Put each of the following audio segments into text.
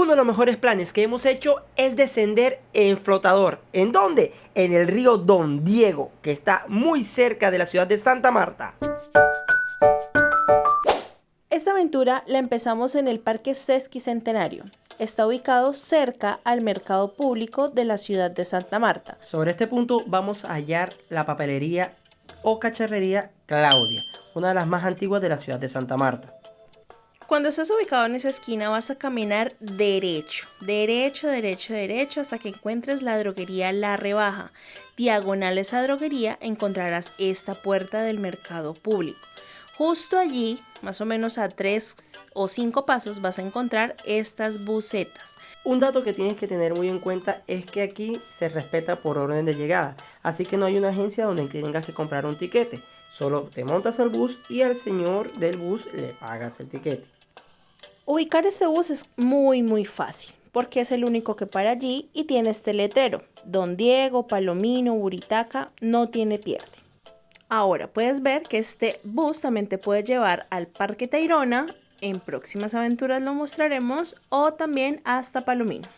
Uno de los mejores planes que hemos hecho es descender en flotador. ¿En dónde? En el río Don Diego, que está muy cerca de la ciudad de Santa Marta. Esta aventura la empezamos en el Parque Sesquicentenario. Está ubicado cerca al mercado público de la ciudad de Santa Marta. Sobre este punto vamos a hallar la papelería o cacharrería Claudia, una de las más antiguas de la ciudad de Santa Marta. Cuando estás ubicado en esa esquina vas a caminar derecho, hasta que encuentres la droguería La Rebaja. Diagonal a esa droguería encontrarás esta puerta del mercado público. Justo allí, más o menos a 3 o 5 pasos, vas a encontrar estas busetas. Un dato que tienes que tener muy en cuenta es que aquí se respeta por orden de llegada, así que no hay una agencia donde tengas que comprar un tiquete. Solo te montas al bus y al señor del bus le pagas el tiquete. Ubicar este bus es muy fácil, porque es el único que para allí y tiene este letrero. Don Diego, Palomino, Buritaca, no tiene pierde. Ahora puedes ver que este bus también te puede llevar al Parque Tayrona, en próximas aventuras lo mostraremos, o también hasta Palomino.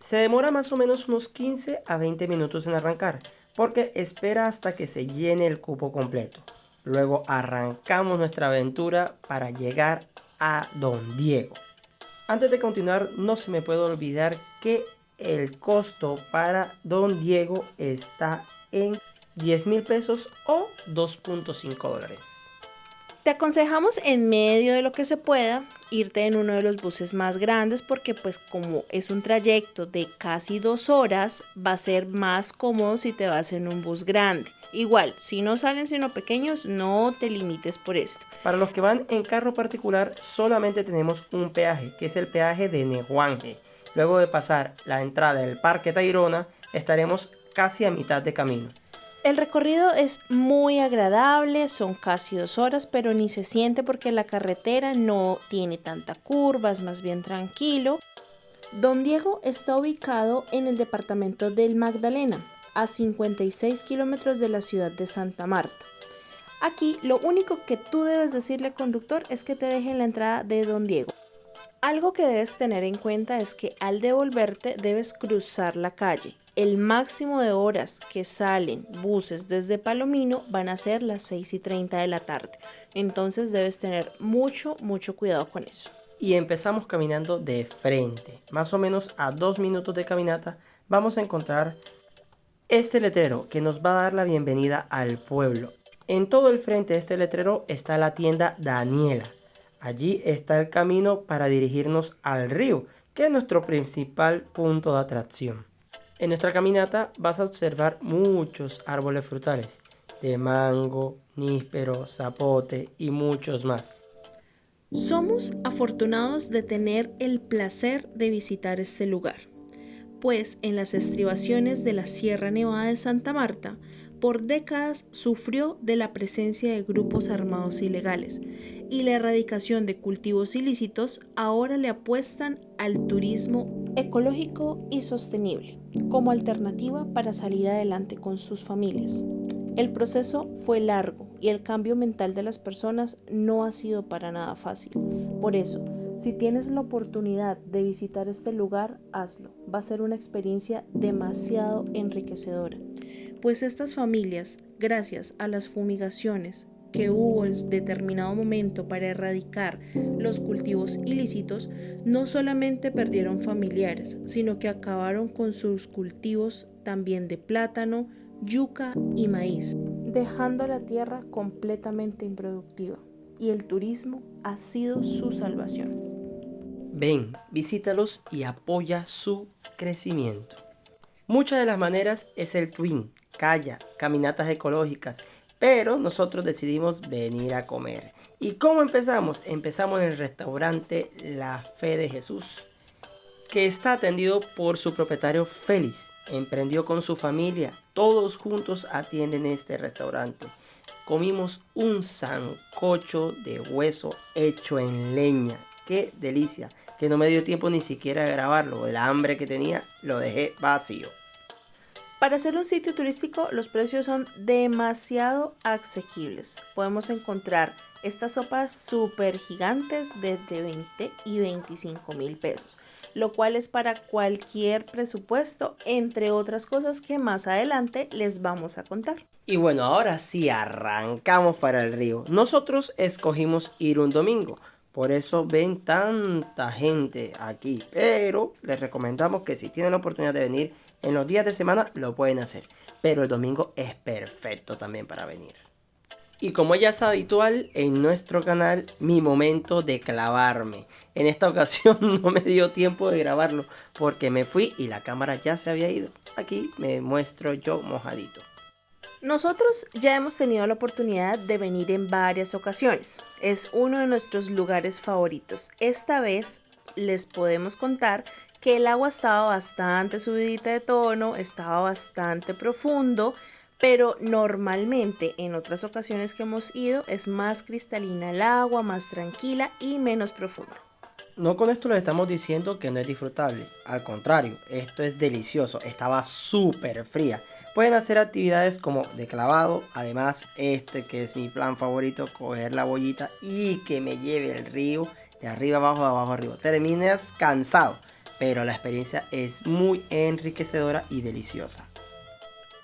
Se demora más o menos unos 15 a 20 minutos en arrancar, porque espera hasta que se llene el cupo completo. Luego arrancamos nuestra aventura para llegar a Don Diego. Antes de continuar, no se me puede olvidar que el costo para Don Diego está en 10,000 pesos o $2.5. Te aconsejamos en medio de lo que se pueda irte en uno de los buses más grandes porque pues como es un trayecto de casi 2 horas va a ser más cómodo si te vas en un bus grande. Igual, si no salen sino pequeños, no te limites por esto. Para los que van en carro particular solamente tenemos un peaje, que es el peaje de Nehuanje. Luego de pasar la entrada del Parque Tayrona estaremos casi a mitad de camino. El recorrido es muy agradable, son casi 2 horas, pero ni se siente porque la carretera no tiene tanta curva, es más bien tranquilo. Don Diego está ubicado en el departamento del Magdalena, a 56 kilómetros de la ciudad de Santa Marta. Aquí lo único que tú debes decirle al conductor es que te deje en la entrada de Don Diego. Algo que debes tener en cuenta es que al devolverte debes cruzar la calle. El máximo de horas que salen buses desde Palomino van a ser las 6:30 de la tarde. Entonces debes tener mucho cuidado con eso. Y empezamos caminando de frente. Más o menos a 2 minutos de caminata vamos a encontrar este letrero que nos va a dar la bienvenida al pueblo. En todo el frente de este letrero está la tienda Daniela. Allí está el camino para dirigirnos al río, que es nuestro principal punto de atracción. En nuestra caminata vas a observar muchos árboles frutales, de mango, níspero, zapote y muchos más. Somos afortunados de tener el placer de visitar este lugar, pues en las estribaciones de la Sierra Nevada de Santa Marta, por décadas sufrió de la presencia de grupos armados ilegales y la erradicación de cultivos ilícitos ahora le apuestan al turismo ecológico y sostenible como alternativa para salir adelante con sus familias. El proceso fue largo y el cambio mental de las personas no ha sido para nada fácil. Por eso, si tienes la oportunidad de visitar este lugar, hazlo. Va a ser una experiencia demasiado enriquecedora, pues estas familias, gracias a las fumigaciones que hubo en determinado momento para erradicar los cultivos ilícitos, no solamente perdieron familiares, sino que acabaron con sus cultivos también de plátano, yuca y maíz, dejando la tierra completamente improductiva. Y el turismo ha sido su salvación. Ven, visítalos y apoya su crecimiento. Muchas de las maneras es el twin, kayak, caminatas ecológicas, pero nosotros decidimos venir a comer. ¿Y cómo empezamos? Empezamos en el restaurante La Fe de Jesús, que está atendido por su propietario Félix. Emprendió con su familia, todos juntos atienden este restaurante. Comimos un sancocho de hueso hecho en leña. ¡Qué delicia! Que no me dio tiempo ni siquiera de grabarlo. El hambre que tenía lo dejé vacío. Para ser un sitio turístico, los precios son demasiado asequibles. Podemos encontrar estas sopas súper gigantes desde 20 y 25.000 pesos, lo cual es para cualquier presupuesto, entre otras cosas que más adelante les vamos a contar. Y bueno, ahora sí arrancamos para el río. Nosotros escogimos ir un domingo, por eso ven tanta gente aquí. Pero les recomendamos que si tienen la oportunidad de venir en los días de semana, lo pueden hacer. Pero el domingo es perfecto también para venir. Y como ya es habitual en nuestro canal, mi momento de clavarme. En esta ocasión no me dio tiempo de grabarlo porque me fui y la cámara ya se había ido. Aquí me muestro yo mojadito. Nosotros ya hemos tenido la oportunidad de venir en varias ocasiones. Es uno de nuestros lugares favoritos. Esta vez les podemos contar que el agua estaba bastante subidita de tono, estaba bastante profundo, pero normalmente en otras ocasiones que hemos ido es más cristalina el agua, más tranquila y menos profunda. No con esto les estamos diciendo que no es disfrutable, al contrario, esto es delicioso, estaba súper fría. Pueden hacer actividades como de clavado, además que es mi plan favorito, coger la bollita y que me lleve el río de arriba abajo, de abajo arriba. Terminas cansado, pero la experiencia es muy enriquecedora y deliciosa.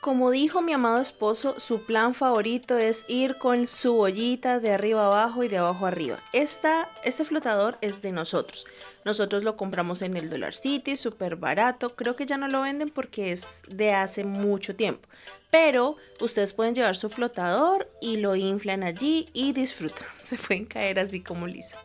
Como dijo mi amado esposo, su plan favorito es ir con su bollita de arriba abajo y de abajo arriba. Este flotador es de nosotros. Nosotros lo compramos en el Dollar City, súper barato. Creo que ya no lo venden porque es de hace mucho tiempo. Pero ustedes pueden llevar su flotador y lo inflan allí y disfrutan. Se pueden caer así como liso.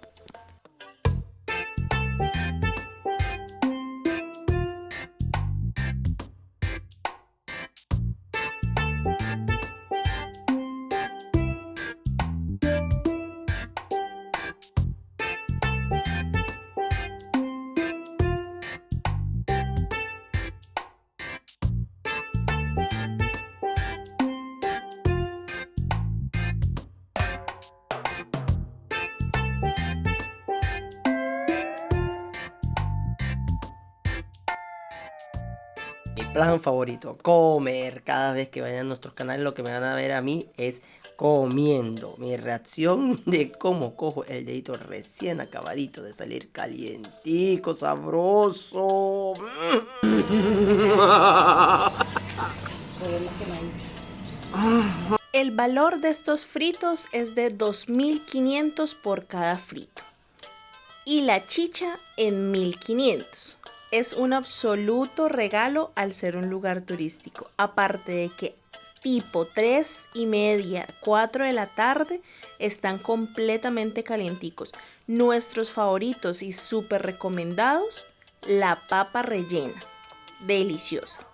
Mi plan favorito, comer. Cada vez que vayan a nuestros canales lo que me van a ver a mí es comiendo. Mi reacción de cómo cojo el dedito recién acabadito de salir calientico, sabroso. El valor de estos fritos es de 2.500 por cada frito y la chicha en 1.500. Es un absoluto regalo al ser un lugar turístico. Aparte de que tipo 3:30, 4 de la tarde están completamente calienticos. Nuestros favoritos y súper recomendados, la papa rellena. Deliciosa.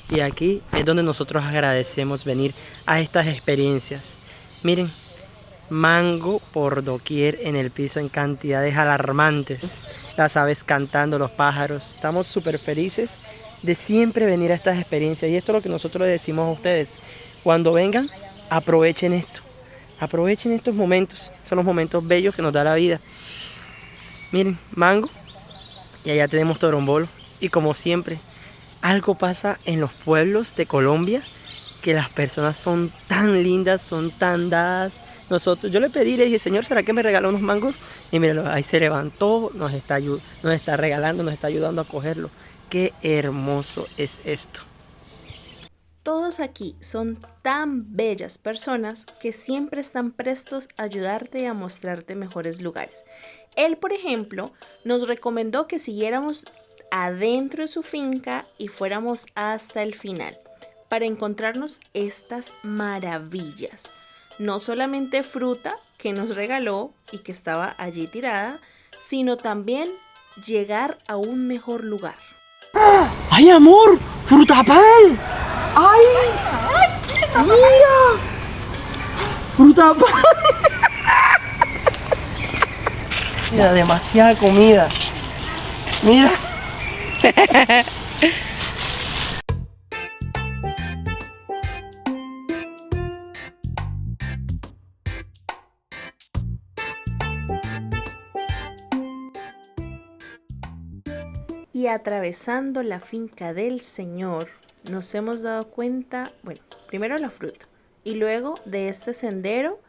Y aquí es donde nosotros agradecemos venir a estas experiencias. Miren, mango por doquier en el piso en cantidades alarmantes. Las aves cantando, los pájaros. Estamos súper felices de siempre venir a estas experiencias. Y esto es lo que nosotros les decimos a ustedes. Cuando vengan, aprovechen esto. Aprovechen estos momentos. Son los momentos bellos que nos da la vida. Miren, mango. Y allá tenemos torombolo. Y como siempre, algo pasa en los pueblos de Colombia, que las personas son tan lindas, son tan dadas. Yo le pedí, le dije, Señor, ¿será que me regaló unos mangos? Y míralo, ahí se levantó, nos está regalando, nos está ayudando a cogerlo. Qué hermoso es esto. Todos aquí son tan bellas personas que siempre están prestos a ayudarte y a mostrarte mejores lugares. Él, por ejemplo, nos recomendó que siguiéramos adentro de su finca y fuéramos hasta el final para encontrarnos estas maravillas. No solamente fruta que nos regaló y que estaba allí tirada, sino también llegar a un mejor lugar. ¡Ay, amor! ¡Frutapan! ¡Ay! ¡Mira! ¡Frutapan! Mira, demasiada comida. Mira. Y atravesando la finca del Señor, nos hemos dado cuenta, bueno, primero la fruta y luego de este sendero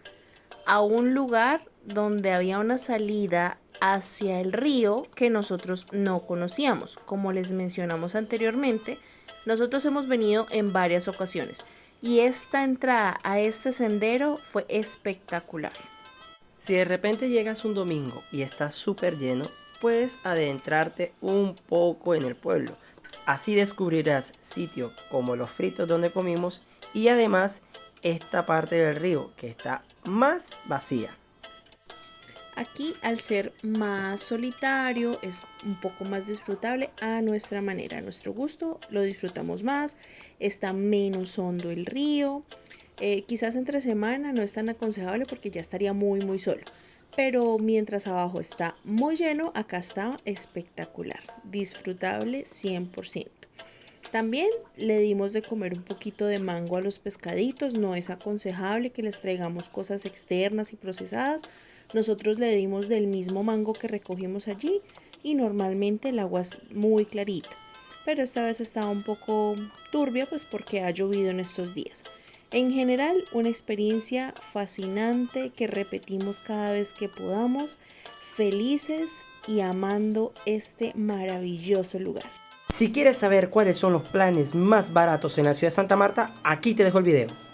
a un lugar donde había una salida hacia el río que nosotros no conocíamos. Como les mencionamos anteriormente, nosotros hemos venido en varias ocasiones y esta entrada a este sendero fue espectacular. Si de repente llegas un domingo y está súper lleno, puedes adentrarte un poco en el pueblo. Así descubrirás sitios como los fritos donde comimos y además esta parte del río que está más vacía. Aquí, al ser más solitario, es un poco más disfrutable a nuestra manera, a nuestro gusto, lo disfrutamos más, está menos hondo el río. Quizás entre semana no es tan aconsejable porque ya estaría muy solo. Pero mientras abajo está muy lleno, acá está espectacular, disfrutable 100%. También le dimos de comer un poquito de mango a los pescaditos. No es aconsejable que les traigamos cosas externas y procesadas. Nosotros le dimos del mismo mango que recogimos allí y normalmente el agua es muy clarita. Pero esta vez estaba un poco turbia pues porque ha llovido en estos días. En general, una experiencia fascinante que repetimos cada vez que podamos, felices y amando este maravilloso lugar. Si quieres saber cuáles son los planes más baratos en la ciudad de Santa Marta, aquí te dejo el video.